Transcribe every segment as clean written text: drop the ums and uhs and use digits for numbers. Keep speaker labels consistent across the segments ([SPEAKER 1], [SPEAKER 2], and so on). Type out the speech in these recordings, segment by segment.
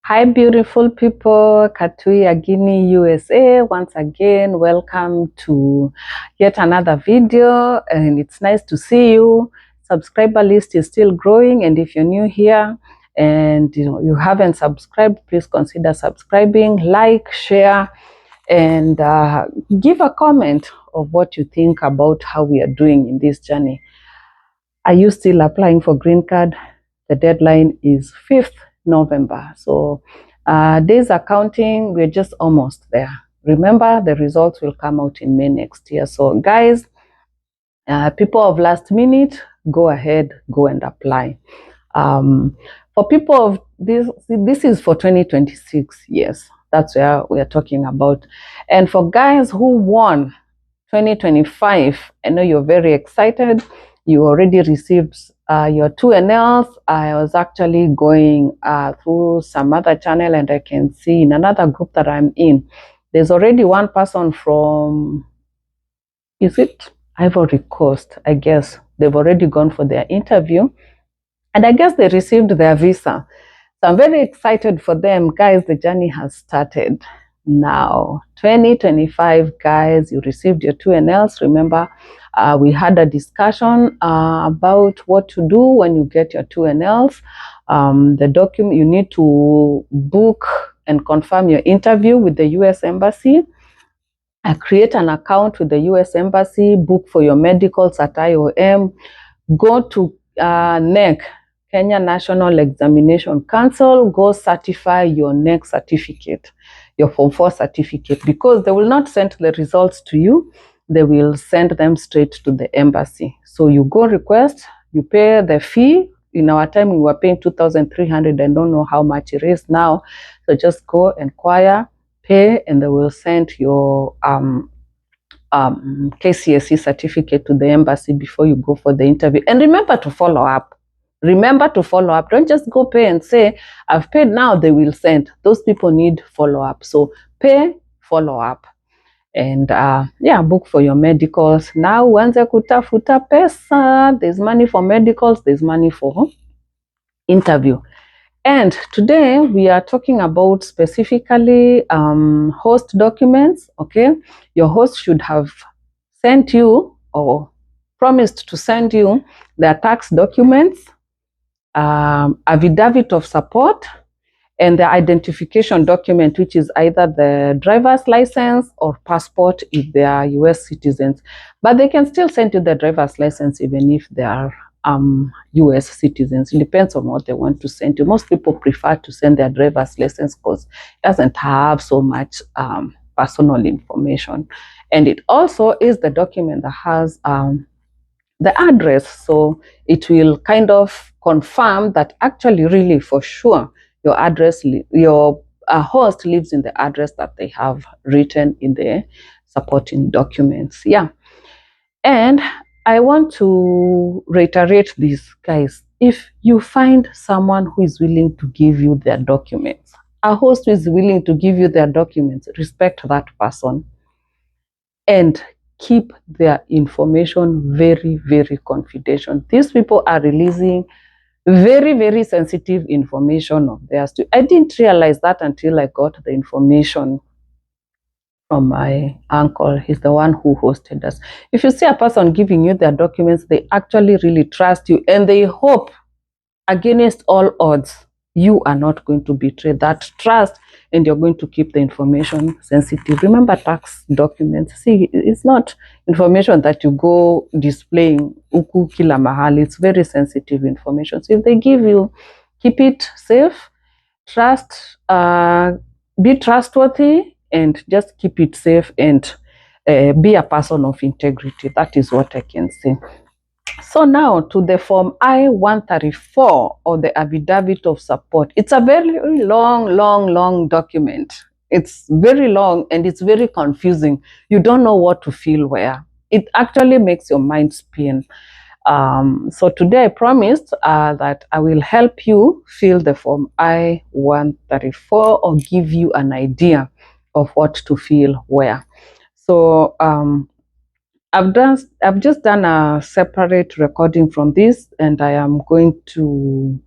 [SPEAKER 1] Hi, beautiful people, Katui, Guinea, USA. Once again, welcome to yet another video, and it's nice to see you. Subscriber list is still growing, and if you're new here and you haven't subscribed, please consider subscribing, like, share, and give a comment of what you think about how we are doing in this journey. Are you still applying for green card? The deadline is 5th November. So days are counting. We're just almost there. Remember, the results will come out in May next year. So guys, people of last minute, go ahead, go and apply. For people of this is for 2026. Yes, that's where we are talking about. And for guys who won 2025, I know you're very excited. You already received your 2NLs. I was actually going through some other channel, and I can see in another group that I'm in, there's already one person from, is it Ivory Coast? I guess they've already gone for their interview, and I guess they received their visa. So I'm very excited for them. Guys, the journey has started now. 2025, guys, you received your 2NLs. Remember, we had a discussion about what to do when you get your 2NLs. The document, you need to book and confirm your interview with the US Embassy. Create an account with the US Embassy, book for your medicals at IOM, go to NEC, Kenya National Examination Council, go certify your NEC certificate, your Form 4 certificate, because they will not send the results to you, they will send them straight to the embassy. So you go request, you pay the fee. In our time, we were paying 2,300. I don't know how much it is now. So just go inquire, pay, and they will send your KCSE certificate to the embassy before you go for the interview. And remember to follow up. Remember to follow up. Don't just go pay and say, I've paid now, they will send. Those people need follow up. So pay, follow up. And book for your medicals. Now, uanze kutafuta pesa, there's money for medicals, there's money for interview. And today we are talking about specifically host documents. Okay, your host should have sent you or promised to send you their tax documents, affidavit of support, and the identification document, which is either the driver's license or passport if they are US citizens. But they can still send you the driver's license even if they are US citizens. It depends on what they want to send you. Most people prefer to send their driver's license because it doesn't have so much personal information. And it also is the document that has the address. So it will kind of confirm that actually, really, for sure, your address, your host lives in the address that they have written in the supporting documents. Yeah. And I want to reiterate this, guys. If you find someone who is willing to give you their documents, a host who is willing to give you their documents, respect that person and keep their information very, very confidential. These people are releasing very, very sensitive information of theirs. I didn't realize that until I got the information from my uncle. He's the one who hosted us. If you see a person giving you their documents, they actually really trust you, and they hope against all odds you are not going to betray that trust, and you're going to keep the information sensitive. Remember, tax documents, see, it's not information that you go displaying uku kila mahali. It's very sensitive information. So if they give you, keep it safe, trust, be trustworthy, and just keep it safe, and be a person of integrity. That is what I can say. So now to the Form I-134, or the Affidavit of Support. It's a very long document. It's very long and it's very confusing. You don't know what to fill where. It actually makes your mind spin. So today I promised that I will help you fill the Form I-134 or give you an idea of what to fill where. So I've just done a separate recording from this, and I am going to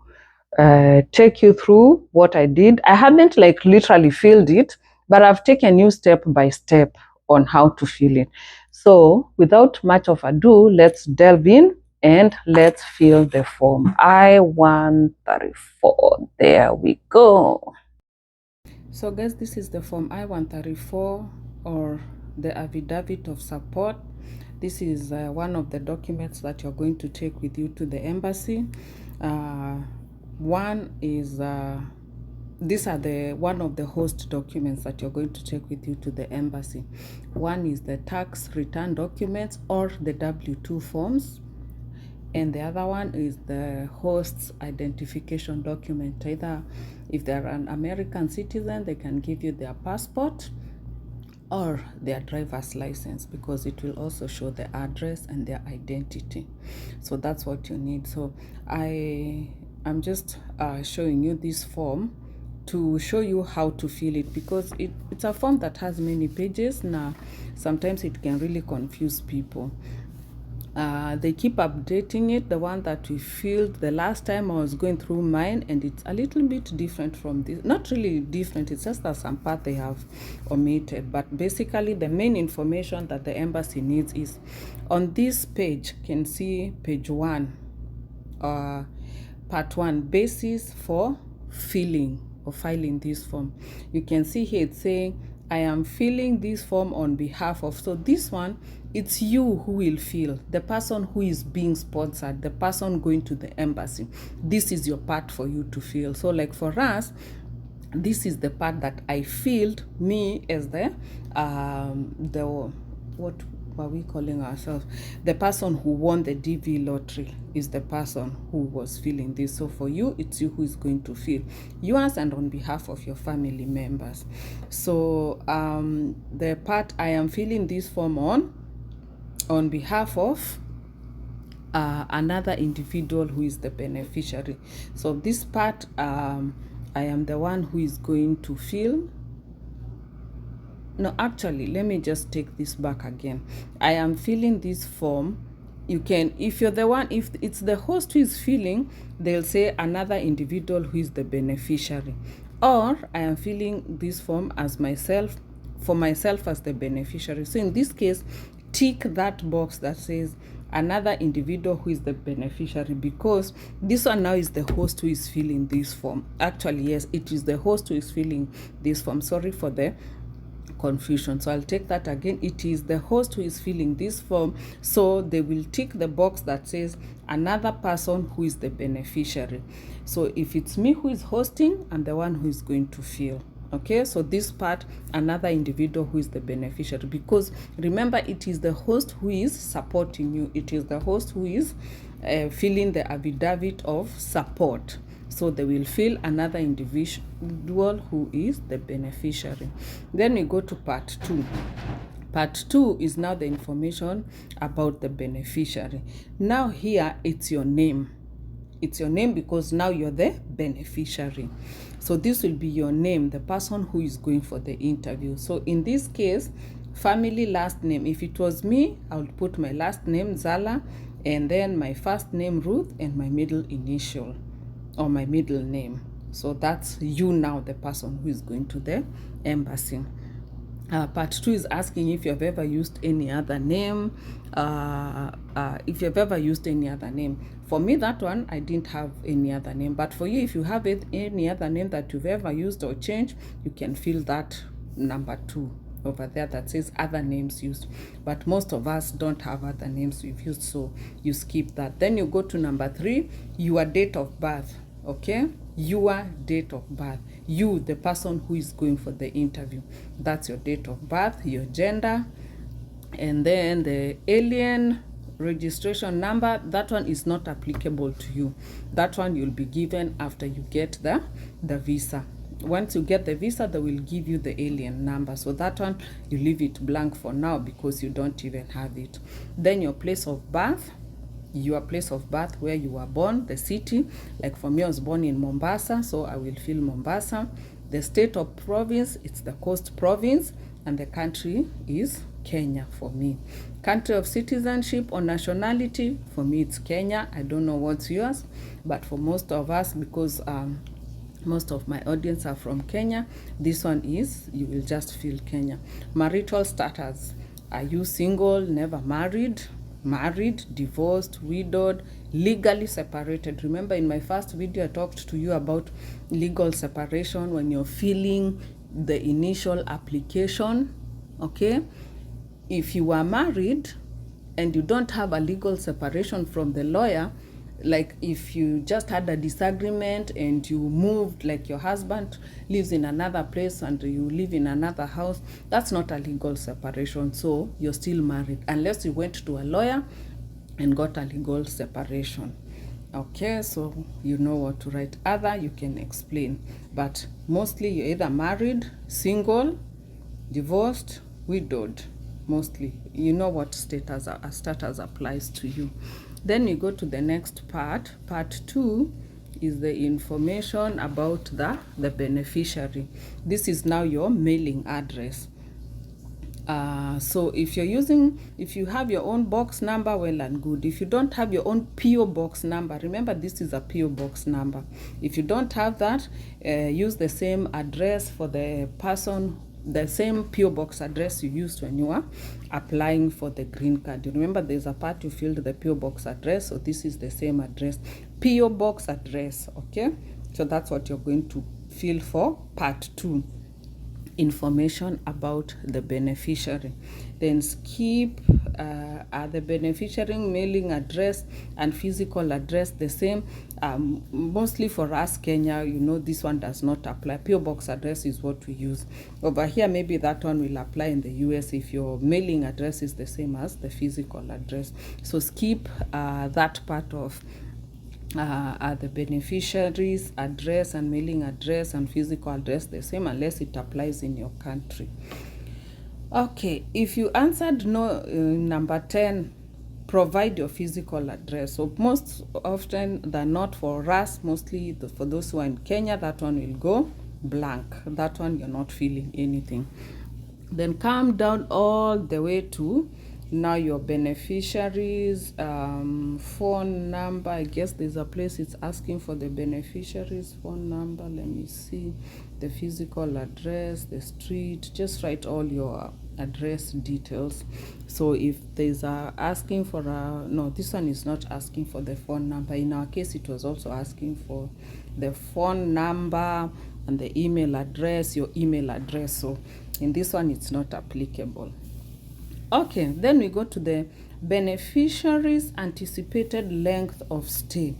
[SPEAKER 1] take you through what I did. I haven't like literally filled it, but I've taken you step by step on how to fill it. So without much of ado, let's delve in and let's fill the form I-134. There we go. So guys, this is the form I-134, or the Affidavit of Support. This is one of the documents that you're going to take with you to the embassy. One is these are one of the host documents that you're going to take with you to the embassy. One is the tax return documents, or the W-2 forms, and the other one is the host's identification document. Either if they're an American citizen, they can give you their passport or their driver's license, because it will also show the address and their identity. So that's what you need. So I'm just showing you this form to show you how to fill it, because it's a form that has many pages. Now sometimes it can really confuse people. They keep updating it. The one that we filled the last time, I was going through mine, and it's a little bit different from this. Not really different, it's just that some part they have omitted. But basically the main information that the embassy needs is on this page. You can see page 1, part 1, basis for filling or filing this form. You can see here it's saying, I am filling this form on behalf of. So this one, it's you who will fill, the person who is being sponsored, the person going to the embassy. This is your part for you to fill. So like for us, this is the part that I filled, me as the what were we calling ourselves? The person who won the DV lottery is the person who was filling this. So for you, it's you who is going to fill yours and on behalf of your family members. So the part I am filling this form on behalf of another individual who is the beneficiary. So this part, I am the one who is going to fill. No, actually, let me just take this back again. I am filling this form. You can, if you're the one, if it's the host who is filling, they'll say another individual who is the beneficiary. Or I am filling this form as myself, for myself as the beneficiary. So in this case, tick that box that says another individual who is the beneficiary, because this one now is the host who is filling this form. Actually, yes, it is the host who is filling this form. Sorry for the confusion. So I'll take that again. It is the host who is filling this form. So they will tick the box that says another person who is the beneficiary. So if it's me who is hosting, I'm the one who is going to fill. Okay, so this part, another individual who is the beneficiary, because remember, it is the host who is supporting you. It is the host who is filling the affidavit of support. So they will fill another individual who is the beneficiary. Then we go to part 2. Part 2 is now the information about the beneficiary. Now here, it's your name. It's your name because now you're the beneficiary. So this will be your name, the person who is going for the interview. So in this case, family last name. If it was me, I would put my last name, Zala, and then my first name, Ruth, and my middle initial, or my middle name. So that's you now, the person who is going to the embassy. Part 2 is asking if you've ever used any other name. If you've ever used any other name. For me, that one, I didn't have any other name. But for you, if you have any other name that you've ever used or changed, you can fill that number 2 over there that says other names used. But most of us don't have other names we've used, so you skip that. Then you go to number 3, your date of birth. Okay, your date of birth. You, the person who is going for the interview, that's your date of birth, your gender, and then the alien registration number. That one is not applicable to you. That one you'll be given after you get the visa. Once you get the visa, they will give you the alien number. So that one, you leave it blank for now because you don't even have it. Then your place of birth. Your place of birth, where you were born, the city. Like for me, I was born in Mombasa, so I will fill Mombasa. The state of province, it's the Coast province, and the country is Kenya for me. Country of citizenship or nationality, for me it's Kenya. I don't know what's yours, but for most of us, because most of my audience are from Kenya, this one is, you will just feel Kenya. Marital status, are you single, never married, married, divorced, widowed, legally separated? Remember in my first video I talked to you about legal separation when you're filling the initial application. Okay, if you are married and you don't have a legal separation from the lawyer, like if you just had a disagreement and you moved, like your husband lives in another place and you live in another house, that's not a legal separation, so you're still married unless you went to a lawyer and got a legal separation. Okay, so you know what to write. Other, you can explain, but mostly you're either married, single, divorced, widowed. Mostly you know what status applies to you. Then you go to the next part. Part 2 is the information about the beneficiary. This is now your mailing address. So if you have your own box number, well and good. If you don't have your own PO box number, remember this is a PO box number. If you don't have that, use the same address for the person, the same PO box address you used when you were applying for the green card. You remember there's a part you filled the PO box address, so this is the same address, PO box address. Okay, so that's what you're going to fill for part 2, information about the beneficiary. Then skip, are the beneficiary mailing address and physical address the same? Mostly for us Kenya, you know, this one does not apply. PO box address is what we use. Over here maybe that one will apply in the US if your mailing address is the same as the physical address. So skip that part of are the beneficiaries address and mailing address and physical address the same unless it applies in your country. Okay, if you answered no, number 10, provide your physical address. So most often than not, for us, mostly for those who are in Kenya, that one will go blank. That one you're not filling anything. Then come down all the way to now your beneficiaries phone number. I guess there's a place it's asking for the beneficiaries phone number. Let me see. The physical address, the street, just write all your address details. So if there's asking for no, this one is not asking for the phone number. In our case it was also asking for the phone number and the email address, your email address. So in this one it's not applicable. Okay, then we go to the beneficiary's anticipated length of stay.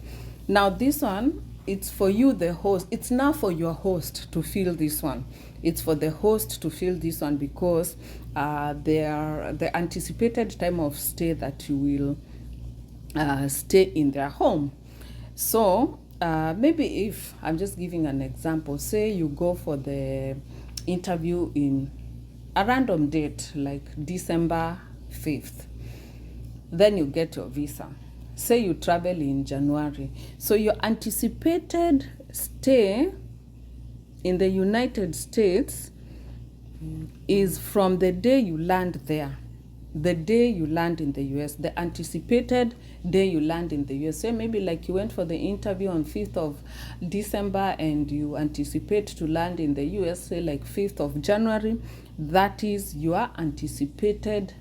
[SPEAKER 1] Now this one, it's for you, the host. It's now for your host to fill this one. It's for the host to fill this one because the anticipated time of stay that you will stay in their home. So maybe if I'm just giving an example, say you go for the interview in a random date like December 5th, then you get your visa. Say you travel in January, so your anticipated stay in the United States is from the day you land there, the day you land in the US, the anticipated day you land in the US. Say maybe like you went for the interview on 5th of December and you anticipate to land in the US, say like 5th of January, that is your anticipated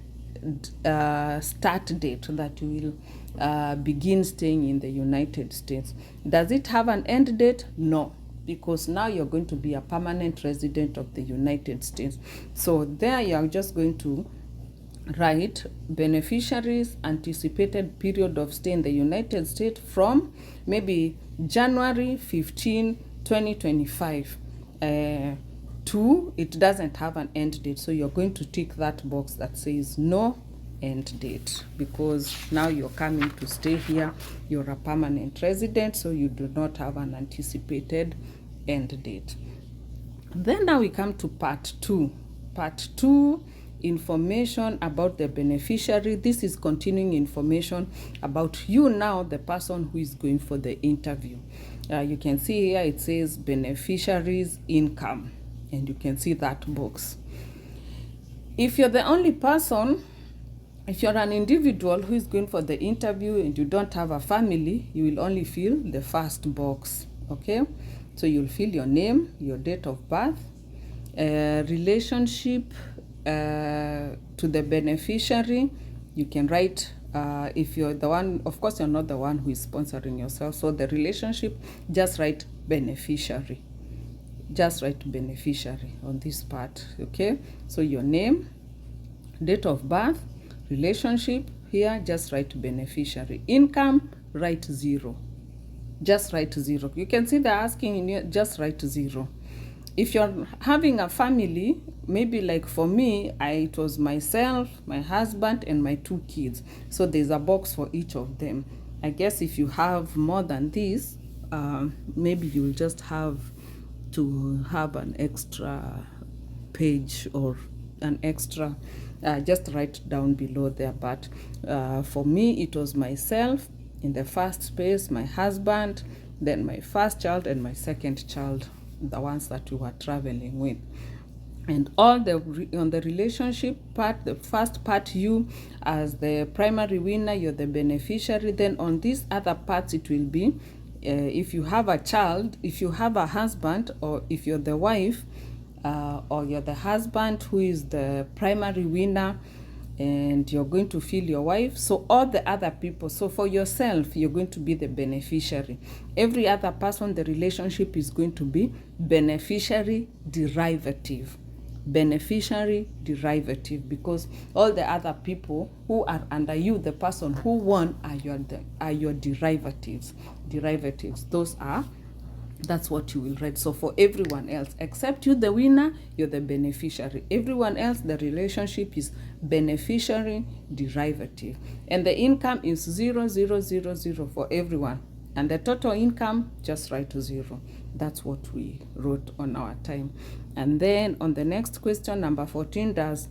[SPEAKER 1] start date that you will begin staying in the United States. Does it have an end date? No, because now you're going to be a permanent resident of the United States. So there you are just going to write beneficiaries anticipated period of stay in the United States from maybe January 15, 2025 to, it doesn't have an end date. So you're going to tick that box that says no end date, because now you're coming to stay here, you're a permanent resident, so you do not have an anticipated end date. Then now we come to part 2. Part 2, information about the beneficiary. This is continuing information about you now, the person who is going for the interview. You can see here it says beneficiaries income, and you can see that box. If you're the only person, if you're an individual who is going for the interview and you don't have a family, you will only fill the first box, okay? So you'll fill your name, your date of birth, relationship to the beneficiary. You can write, if you're the one, of course you're not the one who is sponsoring yourself, so the relationship, just write beneficiary. Just write beneficiary on this part, okay? So your name, date of birth, relationship, here just write beneficiary. Income, write 0. Just write 0. You can see they're asking in here, just write 0. If you're having a family, maybe like for me, it was myself, my husband, and my 2 kids. So there's a box for each of them. I guess if you have more than this, maybe you'll just have to have an extra page or an extra, just write down below there. But for me, it was myself in the first space, my husband, then my first child and my second child, the ones that we were traveling with. And all on the relationship part, the first part, you as the primary winner, you're the beneficiary. Then on these other parts, it will be if you have a child, if you have a husband, or if you're the wife, or you're the husband who is the primary winner, and you're going to fill your wife. So all the other people, so for yourself, you're going to be the beneficiary. Every other person, the relationship is going to be beneficiary derivative. Beneficiary derivative, because all the other people who are under you, the person who won, are your derivatives. That's what you will write. So for everyone else except you, the winner, you're the beneficiary. Everyone else, the relationship is beneficiary derivative, and the income is 0, 0, 0, 0 for everyone, and the total income, just write to 0. That's what we wrote on our time. And then on the next question, number 14, does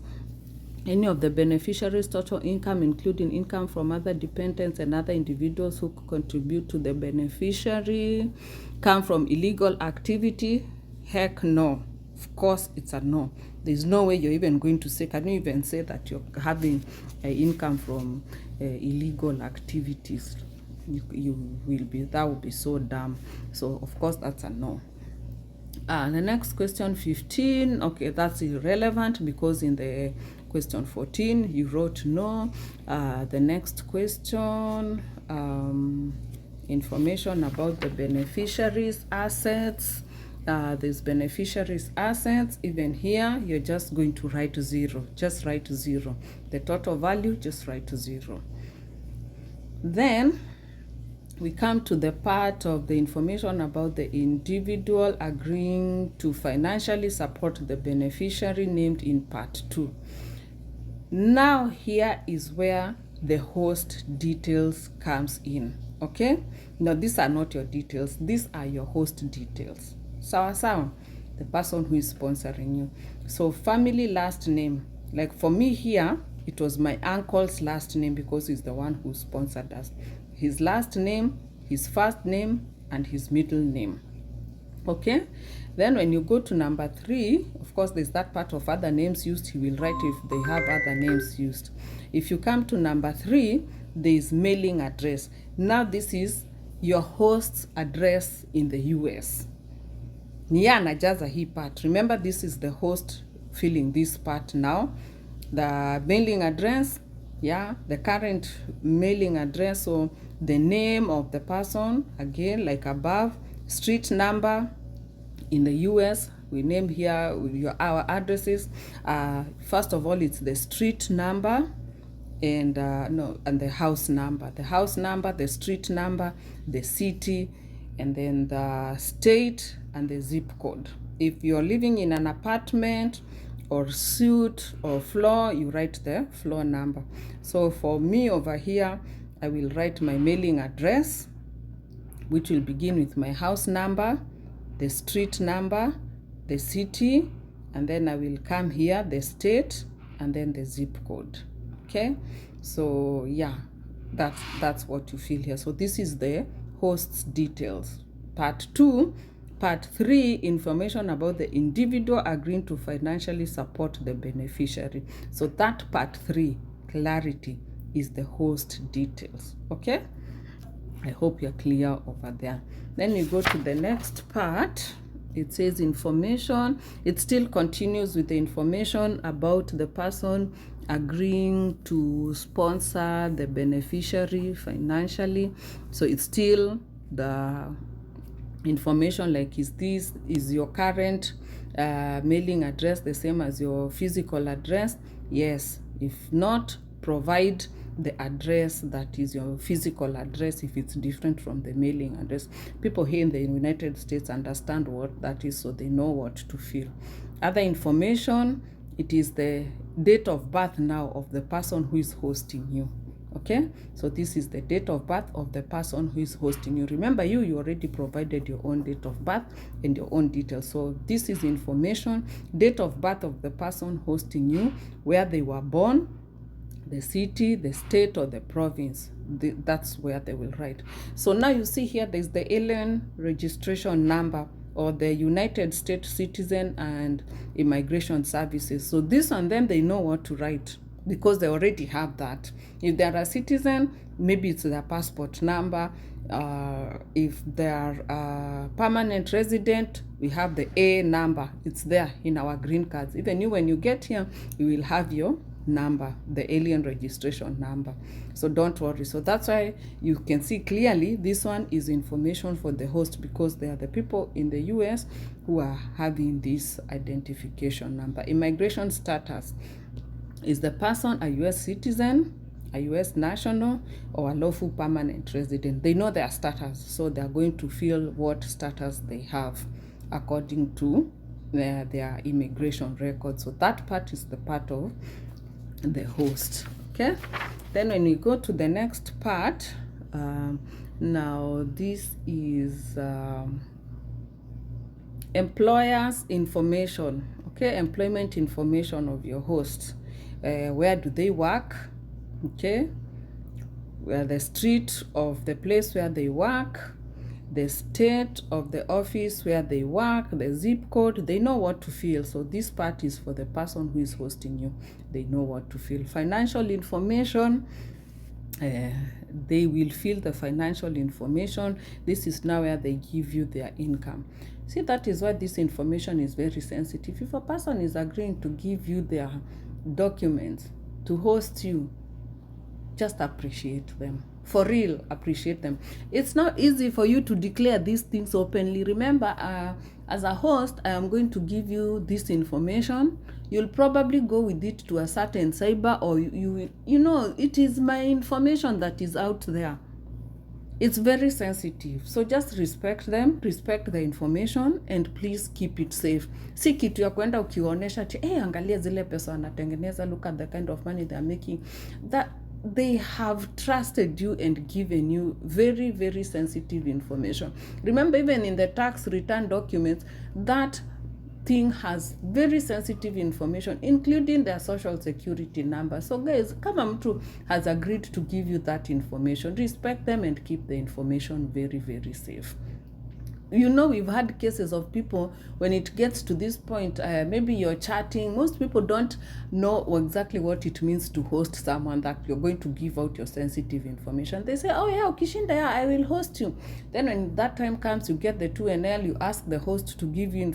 [SPEAKER 1] any of the beneficiaries' total income, including income from other dependents and other individuals who contribute to the beneficiary, come from illegal activity? Heck no. Of course, it's a no. There's no way you're even going to say, can you even say that you're having income from illegal activities? You will be, that would be so dumb. So of course that's a no. The next question, 15, okay, that's irrelevant because in the question 14 you wrote no. The next question, information about the beneficiaries' assets. There's beneficiaries' assets. Even here, you're just going to write 0. Just write 0. The total value, just write 0. Then we come to the part of the information about the individual agreeing to financially support the beneficiary named in part 2. Now here is where the host details comes in, okay? Now these are not your details, these are your host details. Sawa, the person who is sponsoring you. So family last name, like for me here, it was my uncle's last name because he's the one who sponsored us. His last name, his first name, and his middle name. Okay, then when you go to number 3, of course there's that part of other names used. He will write if they have other names used. If you come to number 3, there is mailing address. Now this is your host's address in the US. Niya anajaza hii part. Remember, this is the host filling this part now. The mailing address, yeah, the current mailing address, so the name of the person, again, like above, street number in the US, we name here our addresses. First of all, it's the street number and and the house number. The house number, the street number, the city, and then the state and the zip code. If you're living in an apartment or suite or floor, you write the floor number. So for me over here, I will write my mailing address, which will begin with my house number, the street number, the city, and then I will come here, the state, and then the zip code. Okay, so yeah, that's what you feel here. So this is the host's details. Part 2, Part 3, information about the individual agreeing to financially support the beneficiary. So that part 3, clarity, is the host details. Okay, I hope you're clear over there. Then you go to the next part. It says information. It still continues with the information about the person agreeing to sponsor the beneficiary financially. So it's still the information like, is your current mailing address the same as your physical address? Yes. If not, provide the address that is your physical address if it's different from the mailing address. People here in the United States understand what that is, so they know what to fill. Other information, it is the date of birth now of the person who is hosting you. Okay, so this is the date of birth of the person who is hosting you. Remember, you already provided your own date of birth and your own details. So this is information, date of birth of the person hosting you, where they were born, the city, the state, or the province. That's where they will write. So now you see here, there's the alien registration number, or the United States Citizen and Immigration Services. So this one, then they know what to write, because they already have that. If they're a citizen, maybe it's their passport number. If they're a permanent resident, we have the A number. It's there in our green cards. Even you, when you get here, you will have your number, the alien registration number. So don't worry. So that's why you can see clearly this one is information for the host, because they are the people in the US who are having this identification number. Immigration status, is the person a US citizen, a US national, or a lawful permanent resident? They know their status, so they are going to fill what status they have according to their immigration record. So that part is the part of the host. Okay, then when we go to the next part, now this is employers information. Okay, employment information of your host. Where do they work? Okay, where the street of the place where they work, the state of the office where they work, the zip code. They know what to fill. So this part is for the person who is hosting you. They know what to fill. Financial information, they will fill the financial information. This is now where they give you their income. See, that is why this information is very sensitive. If a person is agreeing to give you their documents to host you, just appreciate them. For real, appreciate them. It's not easy for you to declare these things openly. Remember, as a host, I am going to give you this information. You'll probably go with it to a certain cyber, or you know, it is my information that is out there. It's very sensitive. So just respect them, respect the information, and please keep it safe. Si kitu ya kwenda ukionyesha ati angalia zile pesa wanatengeneza, look at the kind of money they're making. That they have trusted you and given you very, very sensitive information. Remember, even in the tax return documents, that thing has very sensitive information, including their social security number. So guys, kama mtu has agreed to give you that information, respect them and keep the information very, very safe. You know, we've had cases of people, when it gets to this point, maybe you're chatting, most people don't know exactly what it means to host someone, that you're going to give out your sensitive information. They say, oh yeah, ukishinda, yeah, I will host you. Then when that time comes, you get the 2NL, you ask the host to give you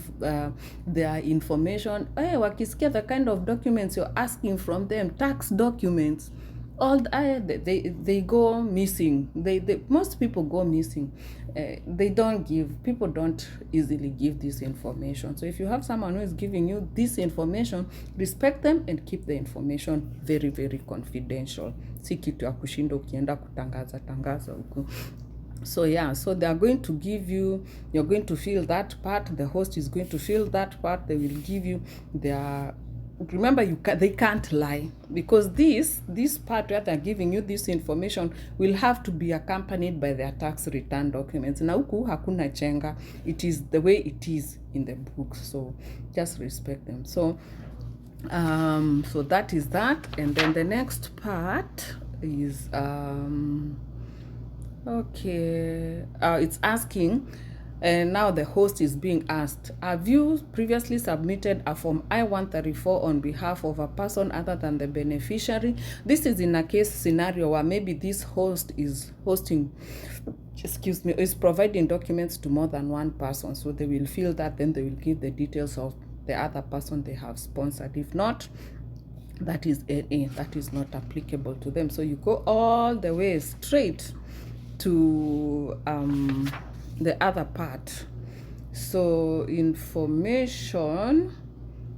[SPEAKER 1] their information. Wakisikia the kind of documents you're asking from them, tax documents, all they go missing. Most people go missing. People don't easily give this information. So if you have someone who is giving you this information, respect them and keep the information very, very confidential. Si kitu ya kushinda ukienda kutangaza huku. So yeah, so they are going to give you, you're going to fill that part, the host is going to fill that part, they will give you their, remember, they can't lie, because this part where they're giving you this information will have to be accompanied by their tax return documents. Na huku hakuna chenga, it is the way it is in the books, so just respect them. So so that is that. And then the next part is okay, it's asking And now the host is being asked, have you previously submitted a Form I-134 on behalf of a person other than the beneficiary? This is in a case scenario where maybe this host is is providing documents to more than one person. So they will fill that, then they will give the details of the other person they have sponsored. If not, that is not applicable to them. So you go all the way straight to the other part. So information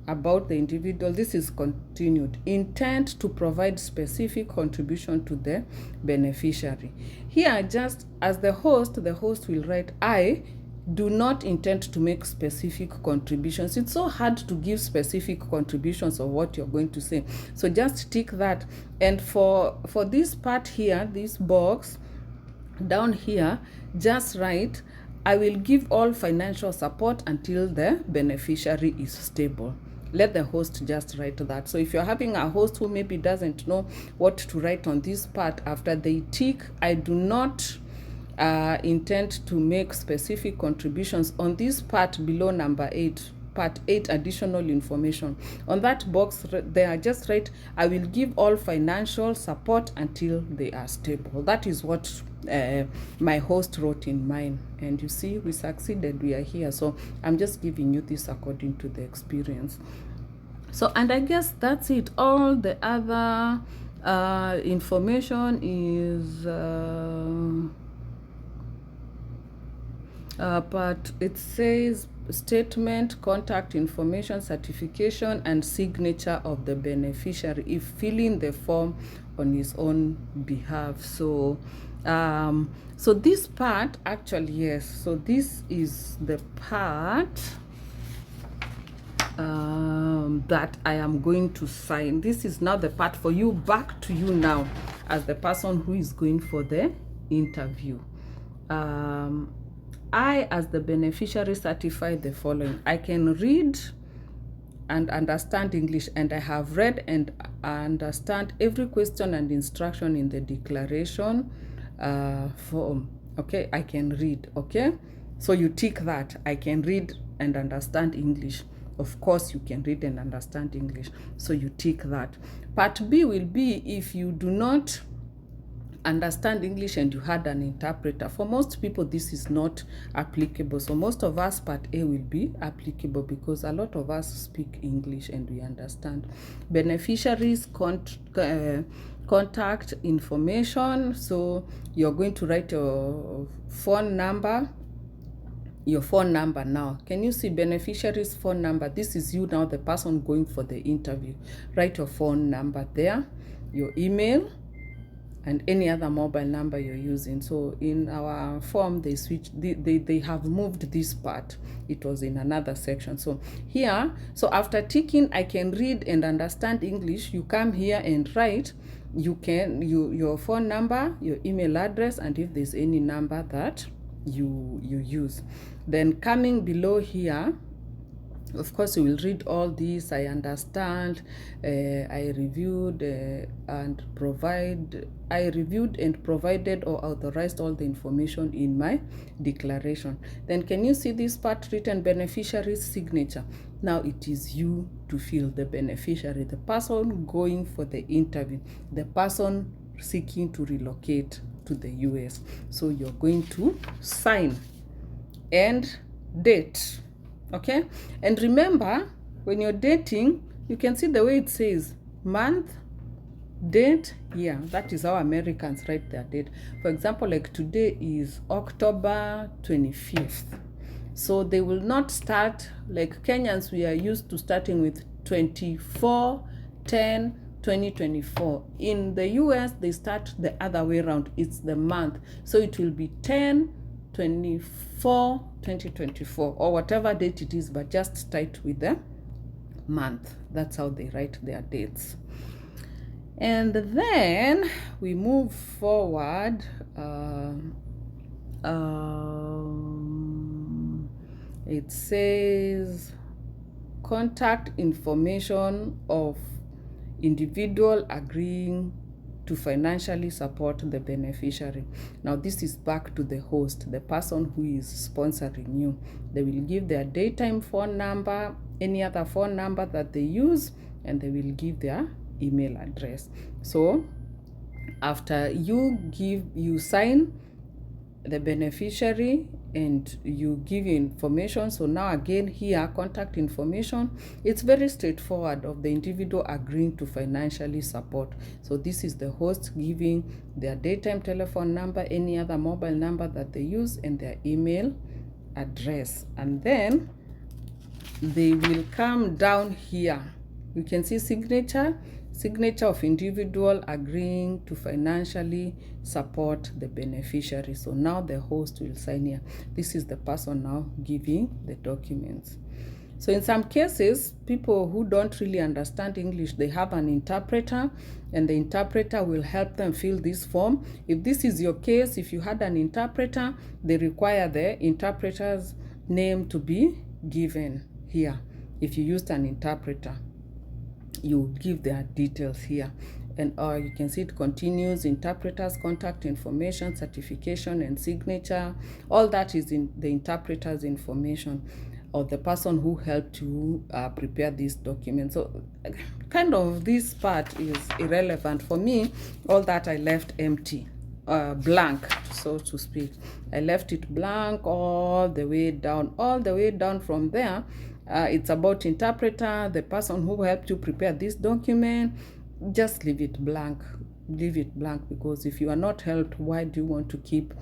[SPEAKER 1] about the individual, this is continued. Intent to provide specific contribution to the beneficiary. Here, just as the host will write, I do not intend to make specific contributions. It's so hard to give specific contributions of what you're going to say. So just tick that. And for this part here, this box down here, just write, I will give all financial support until the beneficiary is stable. Let the host just write that. So if you're having a host who maybe doesn't know what to write on this part, after they tick, I do not intend to make specific contributions, on this part below number 8, part 8, additional information, on that box there, just write, I will give all financial support until they are stable. That is what my host wrote in mine, and you see, we succeeded, we are here. So I'm just giving you this according to the experience. So, and I guess that's it. All the other information is but it says statement, contact information, certification, and signature of the beneficiary if filling the form on his own behalf. So so this part, actually, yes, so this is the part that I am going to sign. This is now the part for you, back to you now as the person who is going for the interview. I, as the beneficiary, certify the following. I can read and understand English, and I have read and understand every question and instruction in the declaration form. Okay, I can read. Okay, so you tick that. I can read and understand English. Of course, you can read and understand English, so you tick that. Part B will be if you do not understand English and you had an interpreter. For most people, this is not applicable. So most of us, part A will be applicable because a lot of us speak English and we understand. Beneficiaries contact information. So you're going to write your phone number. Your phone number now. Can you see beneficiary's phone number? This is you now, the person going for the interview. Write your phone number there, your email, and any other mobile number you're using. So in our form, they have moved this part. It was in another section. So here, so after ticking, I can read and understand English, you come here and write, your phone number, your email address, and if there's any number that you use. Then coming below here, of course, you will read all this. I understand. I reviewed and provided or authorized all the information in my declaration. Then can you see this part written beneficiary's signature? Now it is you to fill the beneficiary, the person going for the interview, the person seeking to relocate to the US. So you're going to sign and date. Okay, and remember, when you're dating, you can see the way it says month, date, year. That is how Americans write their date. For example, like today is October 25th. So they will not start like Kenyans. We are used to starting with 24/10/2024. In the US, they start the other way around. It's the month. So it will be 10/24/2024 or whatever date it is, but just start with the month. That's how they write their dates. And then we move forward. It says contact information of individual agreeing to financially support the beneficiary. Now this is back to the host, the person who is sponsoring you. They will give their daytime phone number, any other phone number that they use, and they will give their email address. So after you sign the beneficiary and you give information, so now again here, contact information, it's very straightforward of the individual agreeing to financially support. So this is the host giving their daytime telephone number, any other mobile number that they use, and their email address, and then they will come down here. You can see signature of individual agreeing to financially support the beneficiary. So now the host will sign here. This is the person now giving the documents. So in some cases, people who don't really understand English, they have an interpreter, and the interpreter will help them fill this form. If this is your case, if you had an interpreter, they require the interpreter's name to be given here. If you used an interpreter, you give their details here, and you can see it continues, interpreters, contact information, certification, and signature. All that is in the interpreter's information, or the person who helped you prepare this document. So kind of this part is irrelevant for me. All that I left empty, blank, so to speak. I left it blank all the way down from there. It's about interpreter, the person who helped you prepare this document. Just leave it blank. Because if you are not helped, why do you want to keep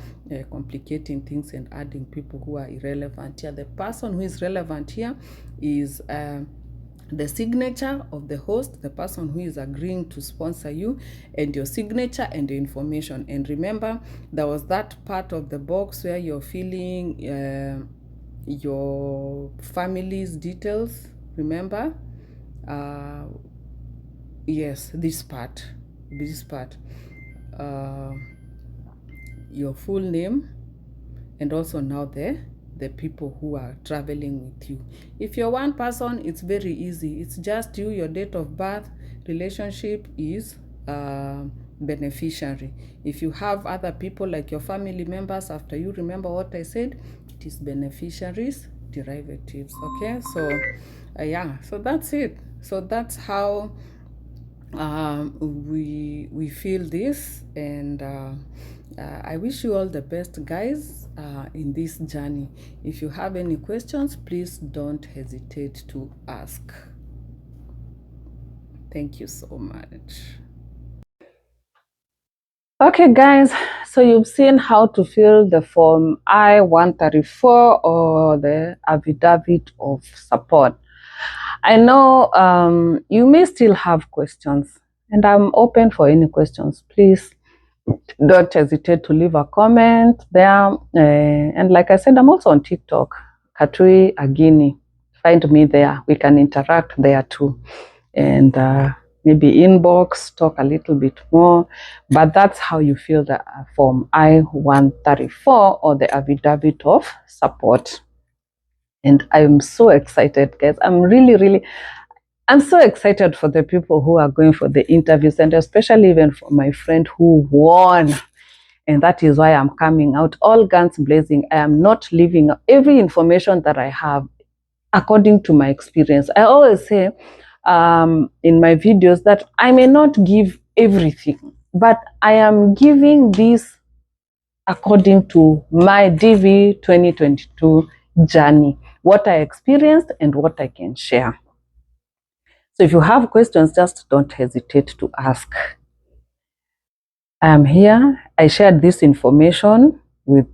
[SPEAKER 1] complicating things and adding people who are irrelevant here? The person who is relevant here is the signature of the host, the person who is agreeing to sponsor you, and your signature and the information. And remember, there was that part of the box where you're filling your family's details. Remember? Yes, this part, your full name, and also now the people who are traveling with you. If you're one person, it's very easy. It's just you, your date of birth, relationship is beneficiary. If you have other people like your family members, after you remember what I said, it is beneficiaries, derivatives. Okay, so yeah, so that's it. So that's how we feel this, and I wish you all the best, guys, in this journey. If you have any questions, please don't hesitate to ask. Thank you so much. Okay, guys, so you've seen how to fill the form I-134, or the Affidavit of Support. I know you may still have questions, and I'm open for any questions. Please don't hesitate to leave a comment there. And like I said, I'm also on TikTok, Katui Agini. Find me there. We can interact there too. And maybe inbox, talk a little bit more. But that's how you fill the form I-134, or the Affidavit of Support. And I'm so excited, guys. I'm so excited for the people who are going for the interviews, and especially even for my friend who won. And that is why I'm coming out all guns blazing. I am not leaving every information that I have according to my experience. I always say in my videos that I may not give everything, but I am giving this according to my DV 2022 journey, what I experienced and what I can share. So if you have questions, just don't hesitate to ask. I'm here. I shared this information with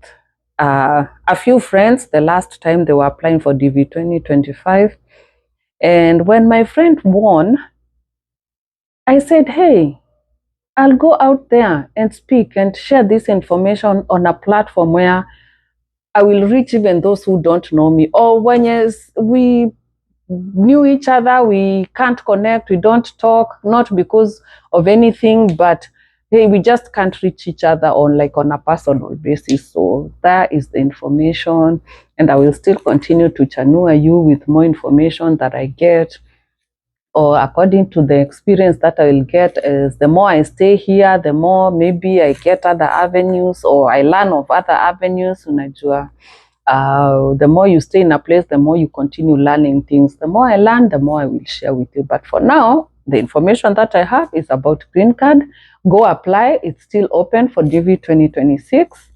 [SPEAKER 1] a few friends the last time they were applying for DV 2025. And when my friend won, I said, hey, I'll go out there and speak and share this information on a platform where I will reach even those who don't know me, or when we knew each other, we can't connect, we don't talk, not because of anything, but hey, we just can't reach each other on a personal basis. So that is the information, and I will still continue to channel you with more information that I get. or according to the experience that I will get, is the more I stay here, the more maybe I get other avenues or I learn of other avenues. Unajua, the more you stay in a place, the more you continue learning things. The more I learn, the more I will share with you. But for now, the information that I have is about green card. Go apply. It's still open for DV 2026.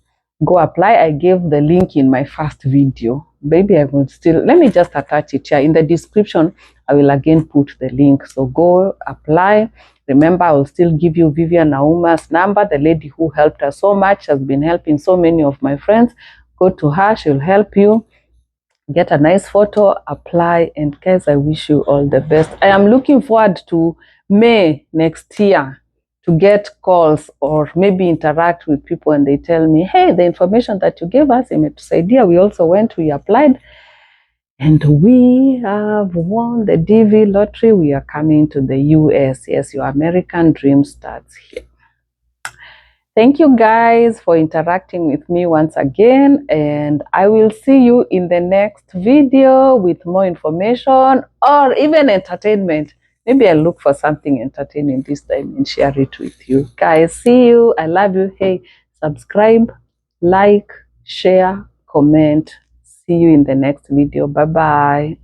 [SPEAKER 1] Go apply. I gave the link in my first video. Maybe I will still, let me just attach it here. In the description, I will again put the link. So go apply. Remember, I will still give you Vivian Nauma's number. The lady who helped us so much, has been helping so many of my friends. Go to her, she'll help you. Get a nice photo, apply, and guys, I wish you all the best. I am looking forward to May next year to get calls or maybe interact with people and they tell me, hey, the information that you gave us imetusaidia. We also went, we applied, and we have won the DV lottery. We are coming to the US. Yes, your American dream starts here. Thank you guys for interacting with me once again, and I will see you in the next video with more information or even entertainment. Maybe I'll look for something entertaining this time and share it with you. Guys, see you. I love you. Hey, subscribe, like, share, comment. See you in the next video. Bye-bye.